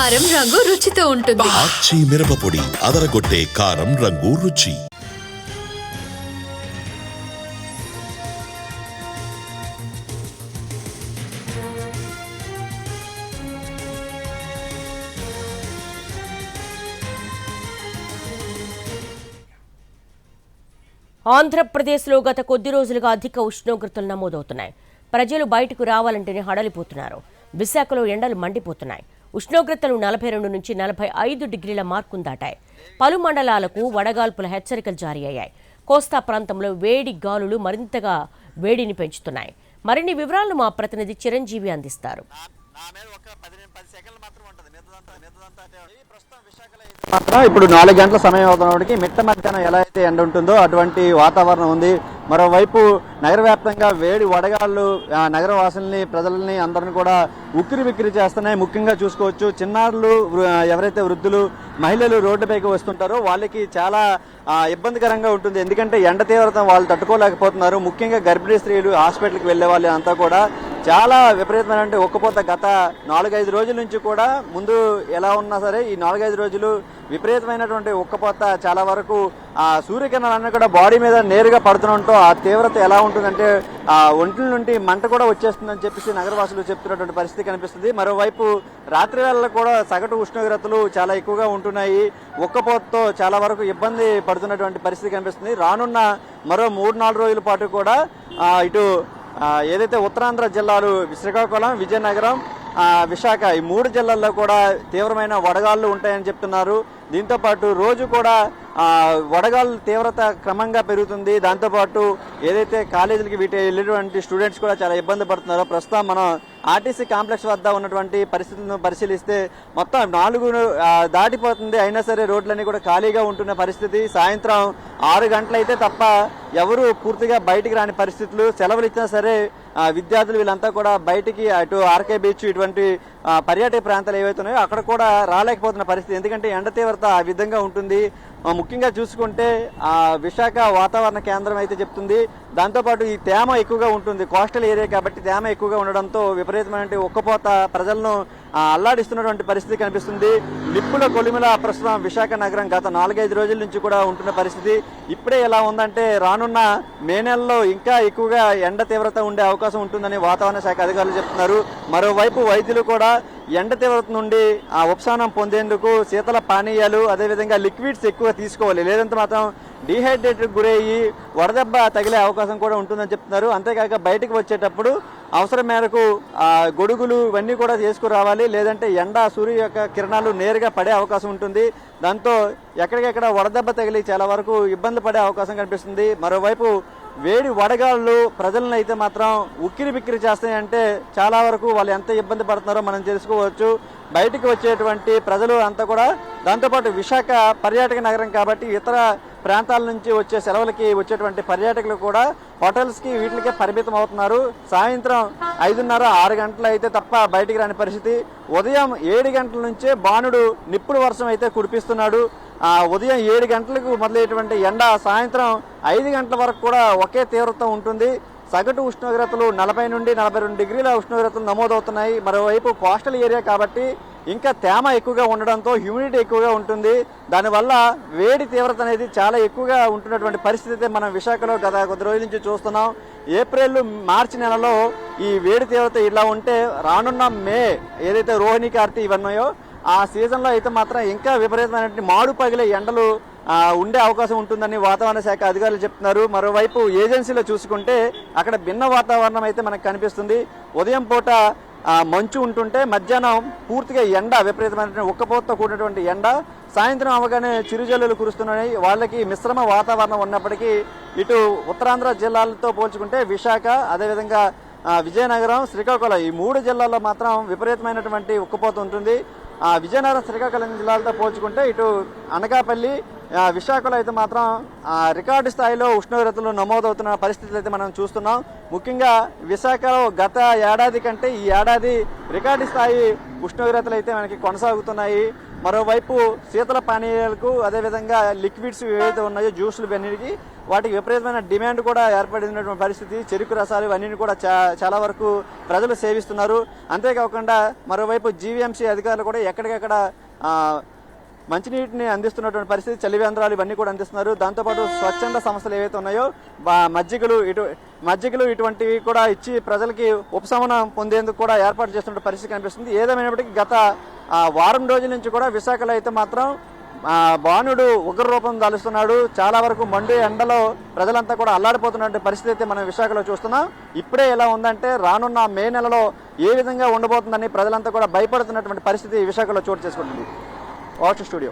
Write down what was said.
కారం రంగు రుచితో ఉంటుంది. ఆచి మిరపపొడి అదరగొట్టే కారం రంగు రుచి. ఆంధ్రప్రదేశ్లో గత కొద్ది రోజులుగా అధిక ఉష్ణోగ్రతలు నమోదవుతున్నాయి. ప్రజలు బయటకు రావాలంటేనే హడలిపోతున్నారు. విశాఖలో ఎండలు మండిపోతున్నాయి. ఉష్ణోగ్రతలు 42 నుంచి 45 డిగ్రీల మార్కును దాటాయి. పలు మండలాలకు వడగాల్పుల హెచ్చరికలు జారీ అయ్యాయి. కోస్తా ప్రాంతంలో వేడి గాలులు మరింతగా వేడిని పెంచుతున్నాయి. మరిన్ని వివరాలను మా ప్రతినిధి చిరంజీవి అందిస్తారు. ఇప్పుడు 4 గంటల సమయం అవుతున్నప్పటికీ మిట్ట మధ్యాహ్నం ఎలా అయితే ఎండ ఉంటుందో అటువంటి వాతావరణం ఉంది. మరోవైపు నగర వ్యాప్తంగా వేడి వడగాళ్ళు నగర వాసుల్ని ప్రజల్ని అందరిని కూడా ఉక్కిరి బిక్కిరి చేస్తున్నాయి. ముఖ్యంగా చూసుకోవచ్చు, చిన్నారులు, ఎవరైతే వృద్ధులు, మహిళలు రోడ్డుపైకి వస్తుంటారో వాళ్ళకి చాలా ఇబ్బందికరంగా ఉంటుంది. ఎందుకంటే ఎండ తీవ్రత వాళ్ళు తట్టుకోలేకపోతున్నారు. ముఖ్యంగా గర్భిణీ స్త్రీలు, హాస్పిటల్కి వెళ్లే వాళ్ళు అంతా కూడా చాలా విపరీతమైన ఉక్కపోత గత 4-5 రోజుల నుంచి కూడా ముందు ఎలా ఉన్నా సరే ఈ 4-5 రోజులు విపరీతమైనటువంటి ఉక్కపోత చాలా వరకు సూర్యకిరణాలన్నీ కూడా బాడీ మీద నేరుగా పడుతుండటంతో ఆ తీవ్రత ఎలా ఉంటుందంటే ఒంట్ల నుండి మంట కూడా వచ్చేస్తుందని చెప్పేసి నగరవాసులు చెప్తున్నటువంటి పరిస్థితి కనిపిస్తుంది. మరోవైపు రాత్రి వేళల్లో కూడా సగటు ఉష్ణోగ్రతలు చాలా ఎక్కువగా ఉంటున్నాయి. ఉక్కపోతతో చాలా వరకు ఇబ్బంది పడుతున్నటువంటి పరిస్థితి కనిపిస్తుంది. రానున్న మరో 3-4 రోజుల పాటు కూడా ఇటు ఏదైతే ఉత్తరాంధ్ర జిల్లాలు శ్రీకాకుళం, విజయనగరం, విశాఖ ఈ 3 జిల్లాల్లో కూడా తీవ్రమైన వడగాళ్ళు ఉంటాయని చెప్తున్నారు. దీంతోపాటు రోజు కూడా వడగాళ్ళ తీవ్రత క్రమంగా పెరుగుతుంది. దాంతోపాటు ఏదైతే కాలేజీలకి వెళ్ళేటువంటి స్టూడెంట్స్ కూడా చాలా ఇబ్బంది పడుతున్నారో ప్రస్తుతం మనం ఆర్టీసీ కాంప్లెక్స్ వద్ద ఉన్నటువంటి పరిస్థితులను పరిశీలిస్తే మొత్తం 4 దాటిపోతుంది. అయినా సరే రోడ్లన్నీ కూడా ఖాళీగా ఉంటున్న పరిస్థితి. సాయంత్రం 6 గంటలైతే తప్ప ఎవరు పూర్తిగా బయటికి రాని పరిస్థితులు. సెలవులు ఇచ్చినా సరే విద్యార్థులు వీళ్ళంతా కూడా బయటికి అటు ఆర్కే బీచ్ ఇటువంటి పర్యాటక ప్రాంతాలు ఏవైతే ఉన్నాయో అక్కడ కూడా రాలేకపోతున్న పరిస్థితి. ఎందుకంటే ఎండ తీవ్రత ఆ విధంగా ఉంటుంది. ముఖ్యంగా చూసుకుంటే విశాఖ వాతావరణ కేంద్రం అయితే చెప్తుంది. దాంతోపాటు ఈ తేమ ఎక్కువగా ఉంటుంది. కోస్టల్ ఏరియా కాబట్టి తేమ ఎక్కువగా ఉండడంతో విపరీతమైన ఉక్కపోత ప్రజలను అల్లాడిస్తున్నటువంటి పరిస్థితి కనిపిస్తుంది. నిప్పుల కొలిమిల ప్రస్తుతం విశాఖ నగరం గత 4-5 రోజుల నుంచి కూడా ఉంటున్న పరిస్థితి. ఇప్పుడే ఎలా ఉందంటే రానున్న మే నెలలో ఇంకా ఎక్కువగా ఎండ తీవ్రత ఉండే అవకాశం ఉంటుందని వాతావరణ శాఖ అధికారులు చెప్తున్నారు. మరోవైపు వైద్యులు కూడా ఎండ తీవ్రత నుండి ఉపశమనం పొందేందుకు శీతల పానీయాలు అదేవిధంగా లిక్విడ్స్ ఎక్కువ తీసుకోవాలి. లేదంటే మాత్రం డీహైడ్రేటెడ్ గురయ్యి వడదెబ్బ తగిలే అవకాశం కూడా ఉంటుందని చెప్తున్నారు. అంతేకాక బయటకు వచ్చేటప్పుడు అవసరం మేరకు గొడుగులు ఇవన్నీ కూడా తీసుకురావాలి. లేదంటే ఎండ సూర్యు యొక్క కిరణాలు నేరుగా పడే అవకాశం ఉంటుంది. దాంతో ఎక్కడికెక్కడ వడదెబ్బ తగిలి చాలా వరకు ఇబ్బంది పడే అవకాశం కనిపిస్తుంది. మరోవైపు వేడి వడగాళ్ళు ప్రజలను అయితే మాత్రం ఉక్కిరి బిక్కిరి చేస్తాయంటే చాలా వరకు వాళ్ళు ఎంత ఇబ్బంది పడుతున్నారో మనం తెలుసుకోవచ్చు. బయటికి వచ్చేటువంటి ప్రజలు అంతా కూడా దాంతోపాటు విశాఖ పర్యాటక నగరం కాబట్టి ఇతర ప్రాంతాల నుంచి వచ్చే సెలవులకి వచ్చేటువంటి పర్యాటకులు కూడా హోటల్స్కి వీటికే పరిమితం అవుతున్నారు. సాయంత్రం 5:30-6 గంటలు అయితే తప్ప బయటికి రాని పరిస్థితి. ఉదయం 7 గంటల నుంచే బాణుడు నిప్పుల వర్షం అయితే కురిపిస్తున్నాడు. ఉదయం 7 గంటలకు మొదలయ్యేటువంటి ఎండ సాయంత్రం 5 గంటల వరకు కూడా ఒకే తీవ్రత ఉంటుంది. సగటు ఉష్ణోగ్రతలు 40 నుండి 42 డిగ్రీల ఉష్ణోగ్రతలు నమోదవుతున్నాయి. మరోవైపు కోస్టల్ ఏరియా కాబట్టి ఇంకా తేమ ఎక్కువగా ఉండడంతో హ్యూమిడిటీ ఎక్కువగా ఉంటుంది. దానివల్ల వేడి తీవ్రత అనేది చాలా ఎక్కువగా ఉంటున్నటువంటి పరిస్థితి మనం విశాఖలో గత కొద్ది రోజుల నుంచి చూస్తున్నాం. ఏప్రిల్, మార్చి నెలలో ఈ వేడి తీవ్రత ఇలా ఉంటే రానున్న మే ఏదైతే రోహిణి, కార్తీ ఇవన్నాయో ఆ సీజన్లో అయితే మాత్రం ఇంకా విపరీతమైనటువంటి మాడు పగిలే ఎండలు ఉండే అవకాశం ఉంటుందని వాతావరణ శాఖ అధికారులు చెప్తున్నారు. మరోవైపు ఏజెన్సీలో చూసుకుంటే అక్కడ భిన్న వాతావరణం అయితే మనకు కనిపిస్తుంది. ఉదయం పూట మంచు ఉంటుంటే మధ్యాహ్నం పూర్తిగా ఎండ విపరీతమైన ఉక్కపోతతో కూడినటువంటి ఎండ, సాయంత్రం అవగానే చిరుజల్లులు కురుస్తున్నాయి. వాళ్ళకి మిశ్రమ వాతావరణం ఉన్నప్పటికీ ఇటు ఉత్తరాంధ్ర జిల్లాలతో పోల్చుకుంటే విశాఖ అదేవిధంగా విజయనగరం, శ్రీకాకుళం ఈ 3 జిల్లాల్లో మాత్రం విపరీతమైనటువంటి ఉక్కపోత ఉంటుంది. విజయనగరం, శ్రీకాకుళం జిల్లాలతో పోల్చుకుంటే ఇటు అనకాపల్లి, విశాఖలో అయితే మాత్రం రికార్డు స్థాయిలో ఉష్ణోగ్రతలు నమోదవుతున్న పరిస్థితులు అయితే మనం చూస్తున్నాం. ముఖ్యంగా విశాఖలో గత ఏడాది కంటే ఈ ఏడాది రికార్డు స్థాయి ఉష్ణోగ్రతలు అయితే మనకి కొనసాగుతున్నాయి. మరోవైపు శీతల పానీయాలకు అదేవిధంగా లిక్విడ్స్ ఏవైతే ఉన్నాయో జ్యూసులు ఇవన్నిటికి వాటికి విపరీతమైన డిమాండ్ కూడా ఏర్పడినటువంటి పరిస్థితి. చెరుకు రసాలు ఇవన్నీ కూడా చాలా వరకు ప్రజలు సేవిస్తున్నారు. అంతేకాకుండా మరోవైపు జీవీఎంసీ అధికారులు కూడా ఎక్కడికక్కడ మంచినీటిని అందిస్తున్నటువంటి పరిస్థితి. చలివేంద్రాలు ఇవన్నీ కూడా అందిస్తున్నారు. దాంతోపాటు స్వచ్ఛంద సంస్థలు ఏవైతే ఉన్నాయో మజ్జిగలు ఇటువంటివి కూడా ఇచ్చి ప్రజలకి ఉపశమనం పొందేందుకు కూడా ఏర్పాటు చేస్తున్న పరిస్థితి కనిపిస్తుంది. ఏదేమైనప్పటికీ గత వారం రోజుల నుంచి కూడా విశాఖలో అయితే మాత్రం బాణుడు ఉగ్ర రూపం దాలుస్తున్నాడు. చాలా వరకు మండు ఎండలో ప్రజలంతా కూడా అల్లాడిపోతున్న పరిస్థితి అయితే మనం విశాఖలో చూస్తున్నాం. ఇప్పుడే ఎలా ఉందంటే రానున్న మే నెలలో ఏ విధంగా ఉండబోతుందని ప్రజలంతా కూడా భయపడుతున్నటువంటి పరిస్థితి విశాఖలో చోటు చేసుకుంటుంది. Watch studio.